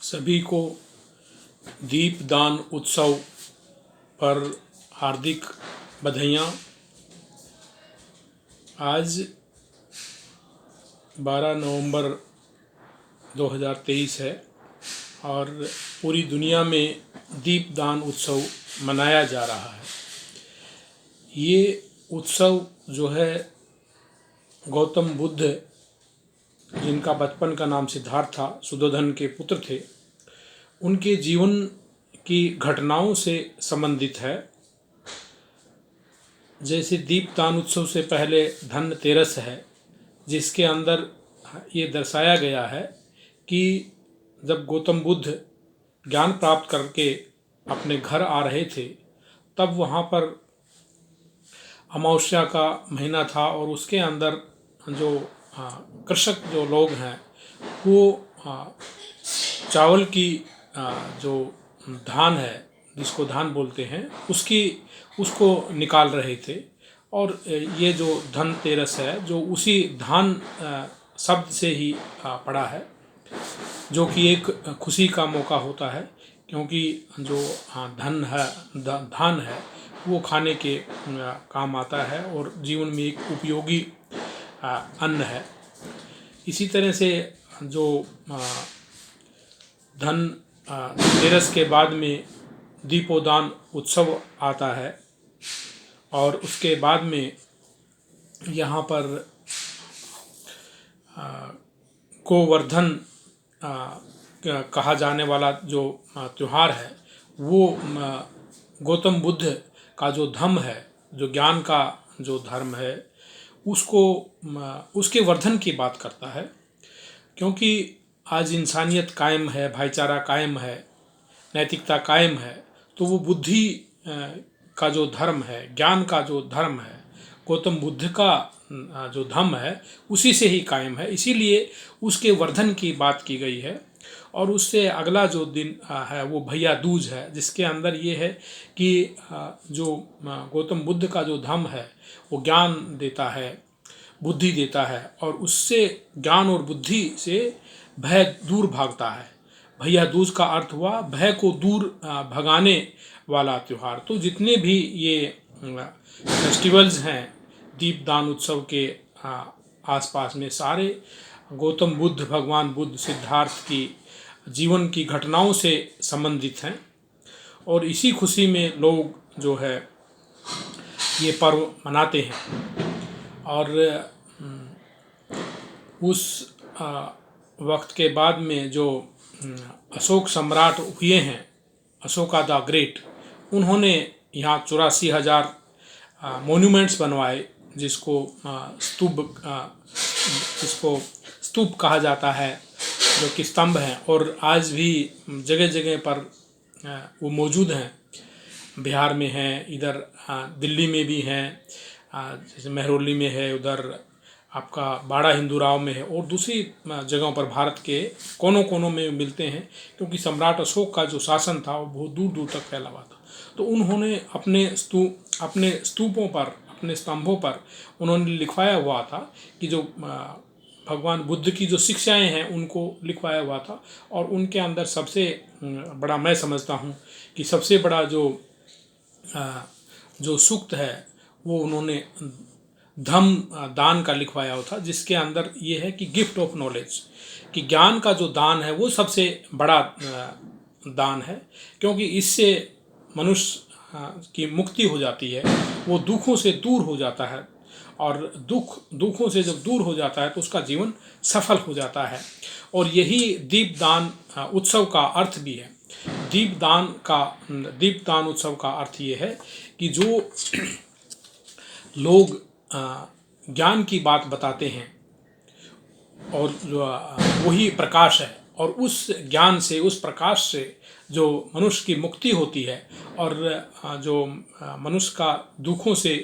सभी को दीपदान उत्सव पर हार्दिक बधाइयाँ। आज 12 नवंबर 2023 है और पूरी दुनिया में दीपदान उत्सव मनाया जा रहा है। ये उत्सव जो है गौतम बुद्ध, जिनका बचपन का नाम सिद्धार्थ था, सुद्धोधन के पुत्र थे, उनके जीवन की घटनाओं से संबंधित है। जैसे दीपदान उत्सव से पहले धनतेरस है, जिसके अंदर ये दर्शाया गया है कि जब गौतम बुद्ध ज्ञान प्राप्त करके अपने घर आ रहे थे, तब वहाँ पर अमावस्या का महीना था और उसके अंदर जो कृषक जो लोग हैं वो चावल की जो धान है, जिसको धान बोलते हैं, उसको निकाल रहे थे। और ये जो धनतेरस है जो उसी धान शब्द से ही पड़ा है, जो कि एक खुशी का मौका होता है, क्योंकि जो धान है वो खाने के काम आता है और जीवन में एक उपयोगी अन्न है। इसी तरह से जो धनतेरस के बाद में दीपोदान उत्सव आता है और उसके बाद में यहाँ पर गोवर्धन कहा जाने वाला जो त्यौहार है, वो गौतम बुद्ध का जो धम्म है, जो ज्ञान का जो धर्म है, उसके वर्धन की बात करता है। क्योंकि आज इंसानियत कायम है, भाईचारा कायम है, नैतिकता कायम है, तो वो बुद्धि का जो धर्म है, ज्ञान का जो धर्म है, गौतम बुद्ध का जो धम्म है, उसी से ही कायम है। इसीलिए उसके वर्धन की बात की गई है। और उससे अगला जो दिन है वो भैया दूज है, जिसके अंदर ये है कि जो गौतम बुद्ध का जो धम्म है वो ज्ञान देता है, बुद्धि देता है, और उससे ज्ञान और बुद्धि से भय दूर भागता है। भैया दूज का अर्थ हुआ भय को दूर भगाने वाला त्यौहार। तो जितने भी ये फेस्टिवल्स हैं दीपदान उत्सव के आसपास में, सारे गौतम बुद्ध, भगवान बुद्ध, सिद्धार्थ की जीवन की घटनाओं से संबंधित हैं। और इसी खुशी में लोग जो है ये पर्व मनाते हैं। और उस वक्त के बाद में जो अशोक सम्राट हुए हैं, अशोका द ग्रेट, उन्होंने यहाँ 84,000 मोन्यूमेंट्स बनवाए, जिसको स्तूप कहा जाता है, जो कि स्तंभ हैं, और आज भी जगह जगह पर वो मौजूद हैं। बिहार में हैं, इधर दिल्ली में भी हैं, जैसे महरौली में है, उधर आपका बाड़ा हिंदूराव में है, और दूसरी जगहों पर भारत के कोनों कोनों में मिलते हैं। क्योंकि सम्राट अशोक का जो शासन था वो बहुत दूर दूर तक फैला हुआ था। तो उन्होंने अपने स्तूपों पर, अपने स्तंभों पर उन्होंने लिखवाया हुआ था कि जो भगवान बुद्ध की जो शिक्षाएं हैं उनको लिखवाया हुआ था। और उनके अंदर सबसे बड़ा, मैं समझता हूँ कि सबसे बड़ा जो सूक्त है वो उन्होंने धम्म दान का लिखवाया हुआ था, जिसके अंदर ये है कि गिफ्ट ऑफ नॉलेज, कि ज्ञान का जो दान है वो सबसे बड़ा दान है। क्योंकि इससे मनुष्य की मुक्ति हो जाती है, वो दुखों से दूर हो जाता है, और दुखों से जब दूर हो जाता है तो उसका जीवन सफल हो जाता है। और यही दीपदान उत्सव का अर्थ भी है। दीपदान उत्सव का अर्थ ये है कि जो लोग ज्ञान की बात बताते हैं, और जो वही प्रकाश है, और उस ज्ञान से, उस प्रकाश से जो मनुष्य की मुक्ति होती है, और जो मनुष्य का दुखों से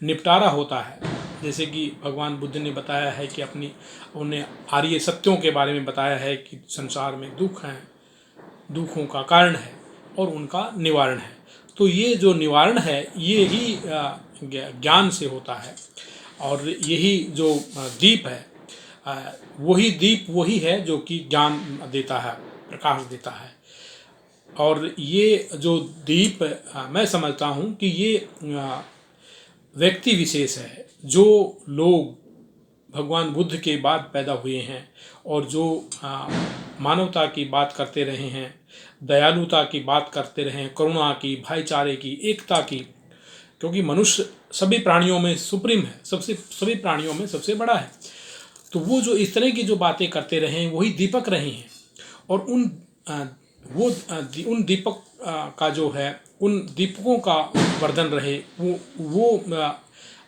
निपटारा होता है। जैसे कि भगवान बुद्ध ने बताया है कि उन्हें आर्य सत्यों के बारे में बताया है कि संसार में दुख हैं, दुखों का कारण है और उनका निवारण है। तो ये जो निवारण है ये ही ज्ञान से होता है। और यही जो दीप है, वही है जो कि ज्ञान देता है। प्रकाश देता है। और ये जो दीप मैं समझता हूँ कि ये व्यक्ति विशेष है, जो लोग भगवान बुद्ध के बाद पैदा हुए हैं और जो मानवता की बात करते रहे हैं, दयालुता की बात करते रहे हैं, करुणा की, भाईचारे की, एकता की, क्योंकि मनुष्य सभी प्राणियों में सुप्रीम है, सभी प्राणियों में सबसे बड़ा है। तो वो जो इस तरह की जो बातें करते रहे हैं वही दीपक रहे हैं। और उन दीपक का जो है, उन दीपकों का वर्धन रहे, वो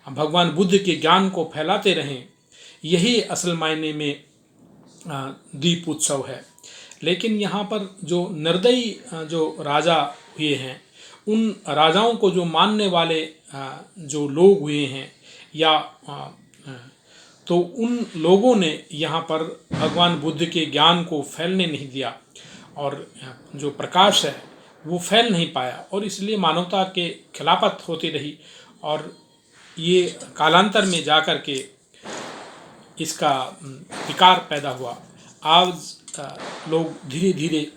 भगवान बुद्ध के ज्ञान को फैलाते रहें। यही असल मायने में दीप उत्सव है। लेकिन यहाँ पर जो निर्दयी जो राजा हुए हैं, उन राजाओं को जो मानने वाले जो लोग हुए हैं, या तो उन लोगों ने यहाँ पर भगवान बुद्ध के ज्ञान को फैलने नहीं दिया, और जो प्रकाश है वो फैल नहीं पाया, और इसलिए मानवता के खिलाफत होती रही। और ये कालांतर में जाकर के इसका विकार पैदा हुआ। आज लोग धीरे धीरे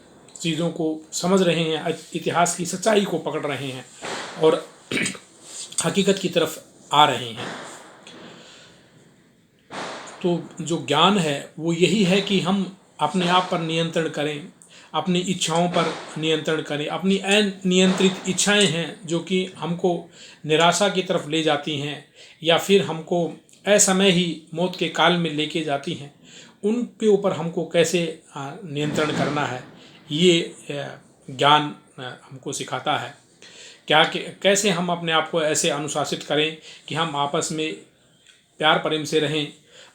चीज़ों को समझ रहे हैं, इतिहास की सच्चाई को पकड़ रहे हैं और हकीकत की तरफ आ रहे हैं। तो जो ज्ञान है वो यही है कि हम अपने आप पर नियंत्रण करें, अपनी इच्छाओं पर नियंत्रण करें। अपनी अनियंत्रित इच्छाएं हैं जो कि हमको निराशा की तरफ ले जाती हैं, या फिर हमको असमय ही मौत के काल में लेके जाती हैं, उनके ऊपर हमको कैसे नियंत्रण करना है, ये ज्ञान हमको सिखाता है। कैसे हम अपने आप को ऐसे अनुशासित करें कि हम आपस में प्यार प्रेम से रहें,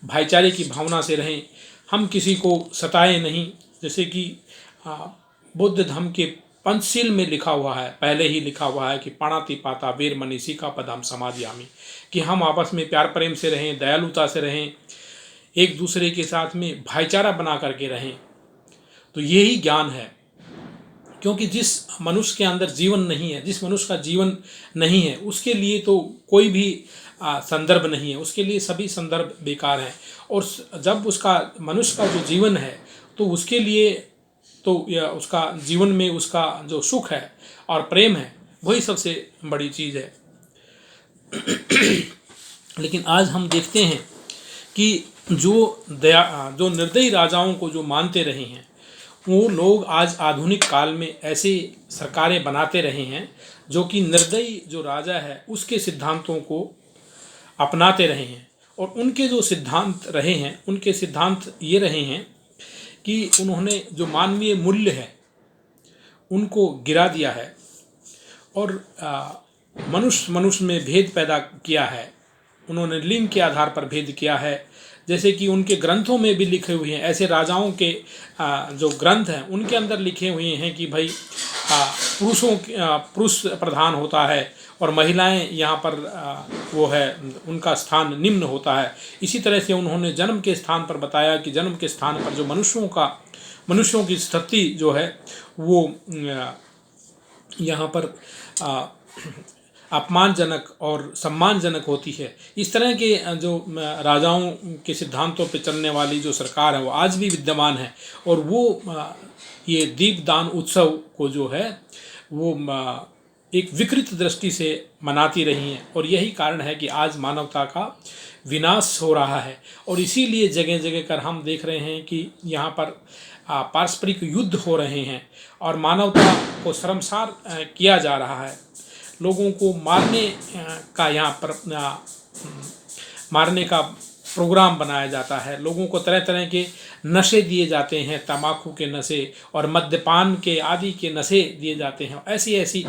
भाईचारे की भावना से रहें, हम किसी को सताएं नहीं। जैसे कि बुद्ध धम्म के पंचशील में लिखा हुआ है, पहले ही लिखा हुआ है कि पाणातिपाता वीरमणि सिक्खापदं समादयामि, कि हम आपस में प्यार प्रेम से रहें, दयालुता से रहें, एक दूसरे के साथ में भाईचारा बना करके रहें। तो यही ज्ञान है। क्योंकि जिस मनुष्य के अंदर जीवन नहीं है, जिस मनुष्य का जीवन नहीं है, उसके लिए तो कोई भी संदर्भ नहीं है, उसके लिए सभी संदर्भ बेकार हैं। और जब उसका मनुष्य का जो जीवन है, तो उसके लिए तो उसका जीवन में उसका जो सुख है और प्रेम है, वही सबसे बड़ी चीज़ है। लेकिन आज हम देखते हैं कि जो निर्दयी राजाओं को जो मानते रहे हैं, वो लोग आज आधुनिक काल में ऐसी सरकारें बनाते रहे हैं जो कि निर्दयी जो राजा है उसके सिद्धांतों को अपनाते रहे हैं। और उनके जो सिद्धांत रहे हैं, उनके सिद्धांत ये रहे हैं कि उन्होंने जो मानवीय मूल्य है उनको गिरा दिया है, और मनुष्य में भेद पैदा किया है। उन्होंने लिंग के आधार पर भेद किया है। जैसे कि उनके ग्रंथों में भी लिखे हुए हैं, ऐसे राजाओं के जो ग्रंथ हैं उनके अंदर लिखे हुए हैं कि भाई पुरुष प्रधान होता है और महिलाएं यहाँ पर वो है, उनका स्थान निम्न होता है। इसी तरह से उन्होंने जन्म के स्थान पर बताया कि जन्म के स्थान पर जो मनुष्यों की स्थिति जो है वो यहाँ पर अपमानजनक और सम्मानजनक होती है। इस तरह के जो राजाओं के सिद्धांतों पर चलने वाली जो सरकार है वो आज भी विद्यमान है, और वो ये दीपदान उत्सव को जो है वो एक विकृत दृष्टि से मनाती रही हैं। और यही कारण है कि आज मानवता का विनाश हो रहा है। और इसीलिए जगह जगह कर हम देख रहे हैं कि यहाँ पर पारस्परिक युद्ध हो रहे हैं और मानवता को शर्मसार किया जा रहा है। लोगों को मारने का यहाँ पर मारने का प्रोग्राम बनाया जाता है। लोगों को तरह तरह के नशे दिए जाते हैं, तंबाकू के नशे और मद्यपान के आदि के नशे दिए जाते हैं। ऐसी ऐसी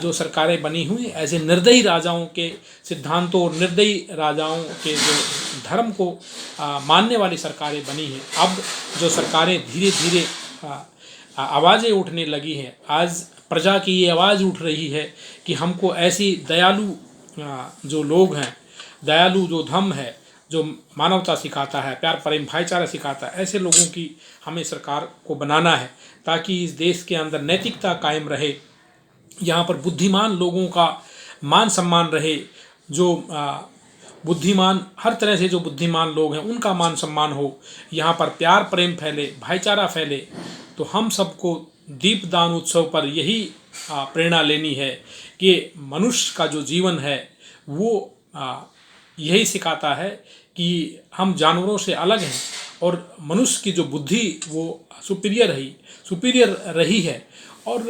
जो सरकारें बनी हुई, ऐसे निर्दयी राजाओं के सिद्धांतों और निर्दयी राजाओं के जो धर्म को मानने वाली सरकारें बनी हैं। अब जो सरकारें धीरे धीरे आवाज़ें उठने लगी हैं, आज प्रजा की ये आवाज़ उठ रही है कि हमको ऐसी दयालु जो लोग हैं, दयालु जो धम्म है, जो मानवता सिखाता है, प्यार प्रेम भाईचारा सिखाता है, ऐसे लोगों की हमें सरकार को बनाना है ताकि इस देश के अंदर नैतिकता कायम रहे, यहाँ पर बुद्धिमान लोगों का मान सम्मान रहे। जो बुद्धिमान, हर तरह से जो बुद्धिमान लोग हैं उनका मान सम्मान हो, यहाँ पर प्यार प्रेम फैले, भाईचारा फैले। तो हम सबको दीपदान उत्सव पर यही प्रेरणा लेनी है कि मनुष्य का जो जीवन है वो यही सिखाता है कि हम जानवरों से अलग हैं और मनुष्य की जो बुद्धि वो सुपीरियर रही है। और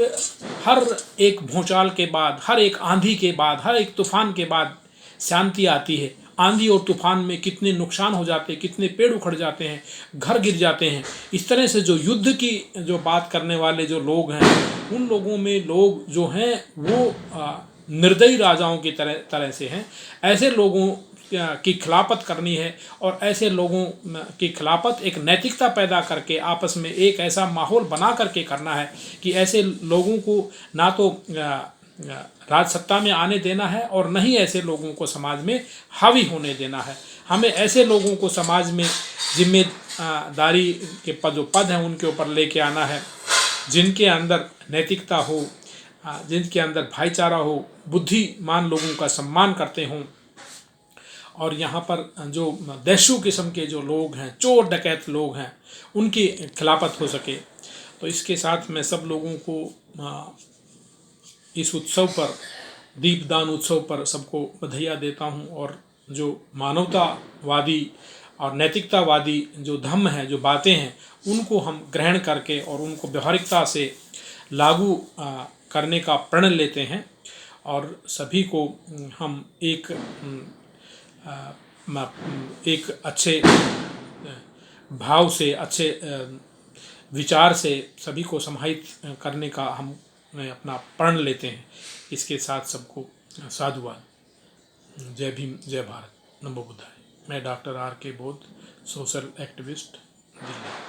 हर एक भूचाल के बाद, हर एक आंधी के बाद, हर एक तूफान के बाद शांति आती है। आंधी और तूफान में कितने नुकसान हो जाते हैं, कितने पेड़ उखड़ जाते हैं, घर गिर जाते हैं। इस तरह से जो युद्ध की जो बात करने वाले जो लोग हैं, उन लोगों में लोग जो हैं वो निर्दयी राजाओं की तरह से हैं। ऐसे लोगों की खिलाफत करनी है और ऐसे लोगों की खिलाफत एक नैतिकता पैदा करके आपस में एक ऐसा माहौल बना करके करना है कि ऐसे लोगों को ना तो राज सत्ता में आने देना है और न ही ऐसे लोगों को समाज में हावी होने देना है। हमें ऐसे लोगों को समाज में जिम्मेदारी के जो पद हैं उनके ऊपर लेके आना है, जिनके अंदर नैतिकता हो, जिनके अंदर भाईचारा हो, बुद्धिमान लोगों का सम्मान करते हों। और यहाँ पर जो दस्यु किस्म के जो लोग हैं, चोर डकैत लोग हैं, उनकी खिलाफत हो सके। तो इसके साथ मैं सब लोगों को इस उत्सव पर, दीपदान उत्सव पर सबको बधाइयाँ देता हूँ। और जो मानवतावादी और नैतिकतावादी जो धम्म है, जो बातें हैं, उनको हम ग्रहण करके और उनको व्यवहारिकता से लागू करने का प्रण लेते हैं। और सभी को हम एक अच्छे भाव से, अच्छे विचार से सभी को समाहित करने का हम अपना प्रण लेते हैं। इसके साथ सबको साधुवाद। जय भीम, जय भारत, नमो बुद्धाय। मैं डॉक्टर आर के बोध, सोशल एक्टिविस्ट, दिल्ली।